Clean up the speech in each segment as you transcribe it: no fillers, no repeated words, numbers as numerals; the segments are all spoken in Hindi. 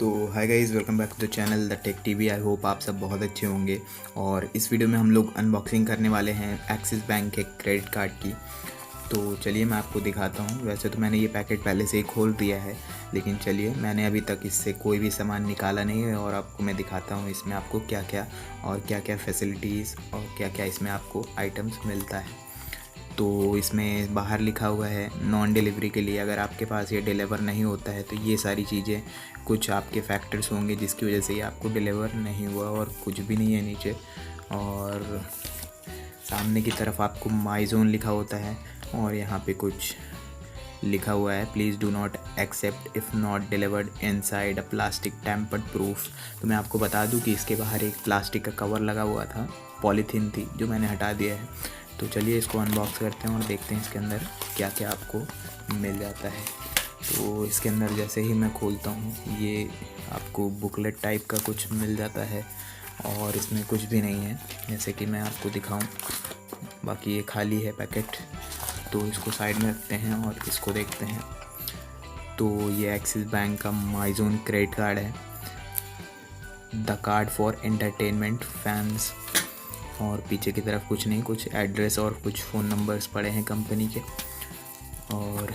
तो hi guys, welcome back to the channel the tech TV. I hope आप सब बहुत अच्छे होंगे। और इस वीडियो में हम लोग अनबॉक्सिंग करने वाले हैं एक्सिस बैंक के क्रेडिट कार्ड की। तो चलिए मैं आपको दिखाता हूँ। वैसे तो मैंने ये पैकेट पहले से ही खोल दिया है, लेकिन चलिए मैंने अभी तक इससे कोई भी सामान निकाला नहीं है और आपको मैं दिखाता हूँ इसमें आपको क्या क्या और क्या क्या फैसिलिटीज़ और क्या क्या इसमें आपको आइटम्स मिलता है। तो इसमें बाहर लिखा हुआ है नॉन डिलीवरी के लिए, अगर आपके पास ये डिलीवर नहीं होता है तो ये सारी चीज़ें कुछ आपके फैक्टर्स होंगे जिसकी वजह से ये आपको डिलीवर नहीं हुआ, और कुछ भी नहीं है नीचे। और सामने की तरफ आपको माई जोन लिखा होता है और यहाँ पे कुछ लिखा हुआ है, please do not accept if not delivered inside a plastic tampered proof. तो मैं आपको बता दूं कि इसके बाहर एक प्लास्टिक का कवर लगा हुआ था, पॉलीथीन थी जो मैंने हटा दिया है। तो चलिए इसको अनबॉक्स करते हैं और देखते हैं इसके अंदर क्या क्या आपको मिल जाता है। तो इसके अंदर जैसे ही मैं खोलता हूँ ये आपको बुकलेट टाइप का कुछ मिल जाता है और इसमें कुछ भी नहीं है, जैसे कि मैं आपको दिखाऊं। बाकी ये खाली है पैकेट। तो इसको साइड में रखते हैं और इसको देखते हैं। तो ये एक्सिस बैंक का माई जोन क्रेडिट कार्ड है, the card for entertainment fans. और पीछे की तरफ कुछ नहीं, कुछ एड्रेस और कुछ फ़ोन नंबर्स पड़े हैं कंपनी के। और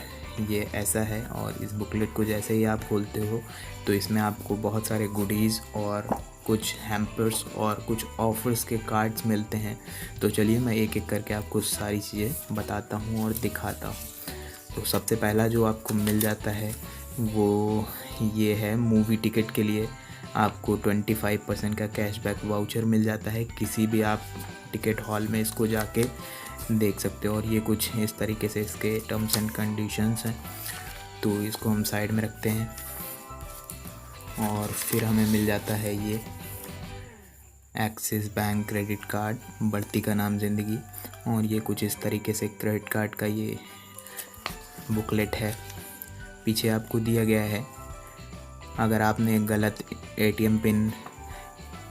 ये ऐसा है। और इस बुकलेट को जैसे ही आप खोलते हो तो इसमें आपको बहुत सारे गुडीज़ और कुछ हैम्पर्स और कुछ ऑफ़र्स के कार्ड्स मिलते हैं। तो चलिए मैं एक एक करके आपको सारी चीज़ें बताता हूँ और दिखाता हूँ। तो सबसे पहला जो आपको मिल जाता है वो ये है, मूवी टिकट के लिए आपको 25% का कैशबैक वाउचर मिल जाता है। किसी भी आप टिकट हॉल में इसको जाके देख सकते हो। और ये कुछ इस तरीके से इसके टर्म्स एंड कंडीशंस हैं। तो इसको हम साइड में रखते हैं और फिर हमें मिल जाता है ये एक्सिस बैंक क्रेडिट कार्ड, बढ़ती का नाम ज़िंदगी। और ये कुछ इस तरीके से क्रेडिट कार्ड का ये बुकलेट है। पीछे आपको दिया गया है अगर आपने गलत एटीएम पिन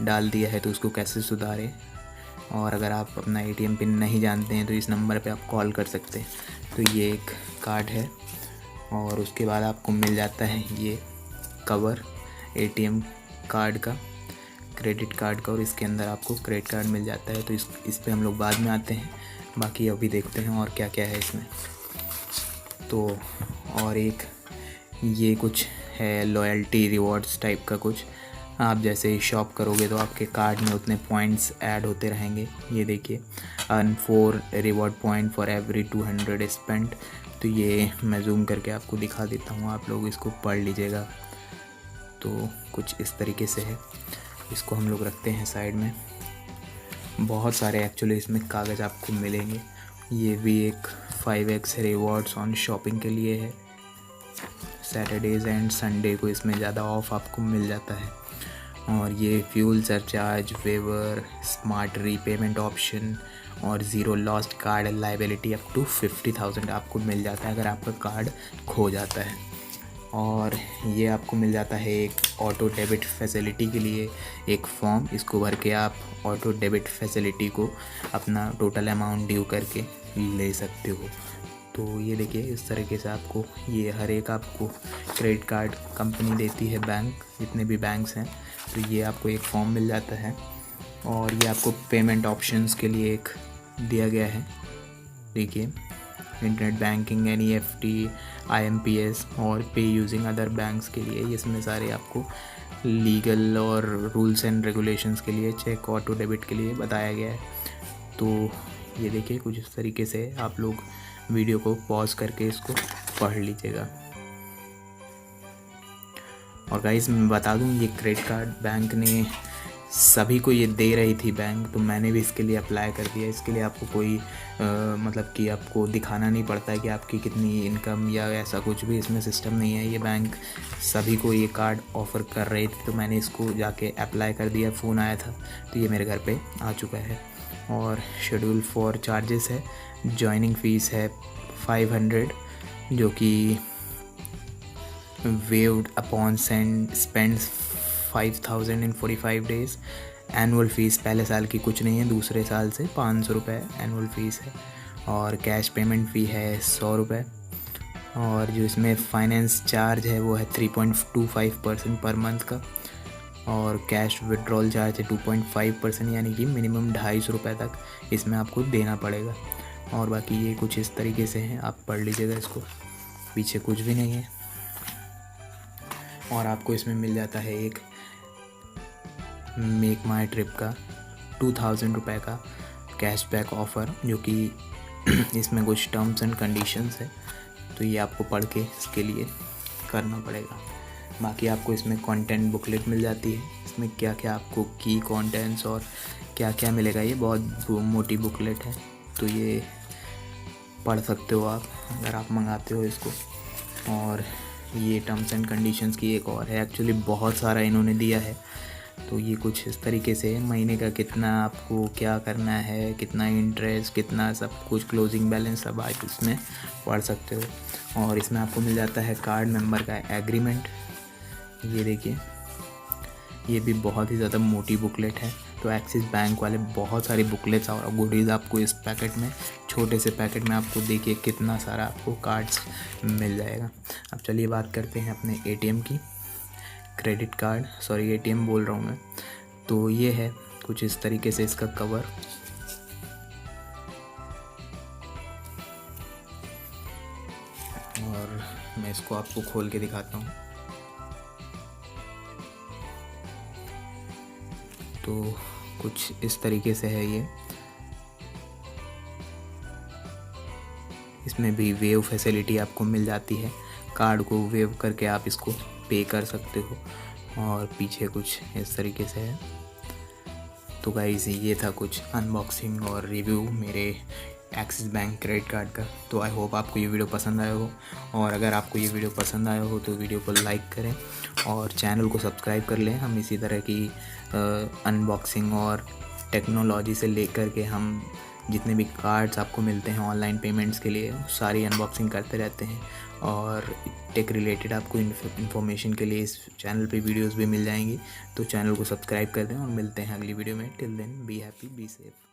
डाल दिया है तो उसको कैसे सुधारें, और अगर आप अपना एटीएम पिन नहीं जानते हैं तो इस नंबर पे आप कॉल कर सकते हैं। तो ये एक कार्ड है। और उसके बाद आपको मिल जाता है ये कवर एटीएम कार्ड का, क्रेडिट कार्ड का, और इसके अंदर आपको क्रेडिट कार्ड मिल जाता है। तो इस पे हम लोग बाद में आते हैं। बाकी अभी देखते हैं और क्या क्या है इसमें। तो और एक ये कुछ है लॉयल्टी रिवॉर्ड्स टाइप का कुछ। आप जैसे ही शॉप करोगे तो आपके कार्ड में उतने पॉइंट्स ऐड होते रहेंगे। ये देखिए, earn 4 reward point for every 200 spent. तो ये मैं जूम करके आपको दिखा देता हूँ, आप लोग इसको पढ़ लीजिएगा। तो कुछ इस तरीके से है। इसको हम लोग रखते हैं साइड में। बहुत सारे एक्चुअली इसमें कागज़ आपको मिलेंगे। ये भी एक 5x रिवॉर्ड्स ऑन शॉपिंग के लिए है। सैटरडेज़ एंड संडे को इसमें ज़्यादा ऑफ आपको मिल जाता है। और ये fuel surcharge waiver, smart repayment option और zero lost card liability up to 50,000 आपको मिल जाता है अगर आपका कार्ड खो जाता है। और ये आपको मिल जाता है एक ऑटो डेबिट फैसिलिटी के लिए एक फॉर्म। इसको भर के आप ऑटो डेबिट फैसिलिटी को अपना टोटल अमाउंट ड्यू करके ले सकते हो। तो ये देखिए, इस तरीके से आपको ये हर एक आपको क्रेडिट कार्ड कंपनी देती है, बैंक जितने भी बैंक्स हैं। तो ये आपको एक फॉर्म मिल जाता है। और ये आपको पेमेंट ऑप्शंस के लिए एक दिया गया है। देखिए, इंटरनेट बैंकिंग, NEFT, IMPS और पे यूजिंग अदर बैंक्स के लिए इसमें सारे आपको लीगल और रूल्स एंड रेगुलेशंस के लिए, चेक ऑटो डेबिट के लिए बताया गया है। तो ये देखिए, कुछ इस तरीके से आप लोग वीडियो को पॉज करके इसको पढ़ लीजिएगा। और गाइस मैं बता दूं, ये क्रेडिट कार्ड बैंक ने सभी को ये दे रही थी बैंक, तो मैंने भी इसके लिए अप्लाई कर दिया। इसके लिए आपको कोई मतलब कि आपको दिखाना नहीं पड़ता है कि आपकी कितनी इनकम या ऐसा कुछ भी इसमें सिस्टम नहीं है। ये बैंक सभी को ये कार्ड ऑफ़र कर रही थी, तो मैंने इसको जाके अप्लाई कर दिया। फ़ोन आया था तो ये मेरे घर पे आ चुका है। और शेड्यूल फॉर चार्जेस है, जॉइनिंग फ़ीस है 500 जो कि waived upon spends 5,000 in 45 days। Annual fees पहले साल की कुछ नहीं है, दूसरे साल से 500 रुपये एनुअल फ़ीस है। और कैश पेमेंट फ़ी है 100 रुपये। और जो इसमें फाइनेंस चार्ज है वो है 3.25% पर मंथ का, और कैश विड्रॉल चार्ज है 2.5%, यानी कि मिनिमम 250 रुपये तक इसमें आपको देना पड़ेगा। और बाकी ये कुछ इस तरीके से हैं, आप पढ़ लीजिएगा इसको, पीछे कुछ भी नहीं है। और आपको इसमें मिल जाता है एक मेक माई ट्रिप का 2000 रुपये का कैशबैक ऑफ़र, जो कि इसमें कुछ टर्म्स एंड कंडीशंस है, तो ये आपको पढ़ के इसके लिए करना पड़ेगा। बाकी आपको इसमें कंटेंट बुकलेट मिल जाती है, इसमें क्या क्या आपको की कंटेंट्स और क्या क्या मिलेगा, ये बहुत मोटी बुकलेट है, तो ये पढ़ सकते हो आप अगर आप मंगाते हो इसको। और ये टर्म्स एंड कंडीशंस की एक और है, एक्चुअली बहुत सारा इन्होंने दिया है, तो ये कुछ इस तरीके से महीने का कितना आपको क्या करना है, कितना इंटरेस्ट, कितना सब कुछ, क्लोजिंग बैलेंस सब आप इसमें पढ़ सकते हो। और इसमें आपको मिल जाता है कार्ड मेंबर का एग्रीमेंट, ये देखिए, ये भी बहुत ही ज़्यादा मोटी बुकलेट है। तो एक्सिस बैंक वाले बहुत सारी बुकलेट्स और गुडीज़ आपको इस पैकेट में, छोटे से पैकेट में आपको देखिए कितना सारा आपको कार्ड्स मिल जाएगा। अब चलिए बात करते हैं अपने एटीएम की, क्रेडिट कार्ड, सॉरी एटीएम बोल रहा हूँ मैं। तो ये है कुछ इस तरीके से इसका कवर, और मैं इसको आपको खोल के दिखाता हूँ। तो कुछ इस तरीके से है ये, इसमें भी वेव फैसिलिटी आपको मिल जाती है, कार्ड को वेव करके आप इसको पे कर सकते हो, और पीछे कुछ इस तरीके से है। तो गाइस ये था कुछ अनबॉक्सिंग और रिव्यू मेरे एक्सिस बैंक क्रेडिट कार्ड का। तो आई होप आपको ये वीडियो पसंद आया हो, और अगर आपको ये वीडियो पसंद आया हो तो वीडियो को लाइक करें और चैनल को सब्सक्राइब कर लें। हम इसी तरह की अनबॉक्सिंग और टेक्नोलॉजी से लेकर के हम जितने भी कार्ड्स आपको मिलते हैं ऑनलाइन पेमेंट्स के लिए, सारी अनबॉक्सिंग करते रहते हैं, और टेक रिलेटेड आपको इन्फॉर्मेशन के लिए इस चैनल पे वीडियोस भी मिल जाएंगी। तो चैनल को सब्सक्राइब कर दें और मिलते हैं अगली वीडियो में। Till then be happy, be safe.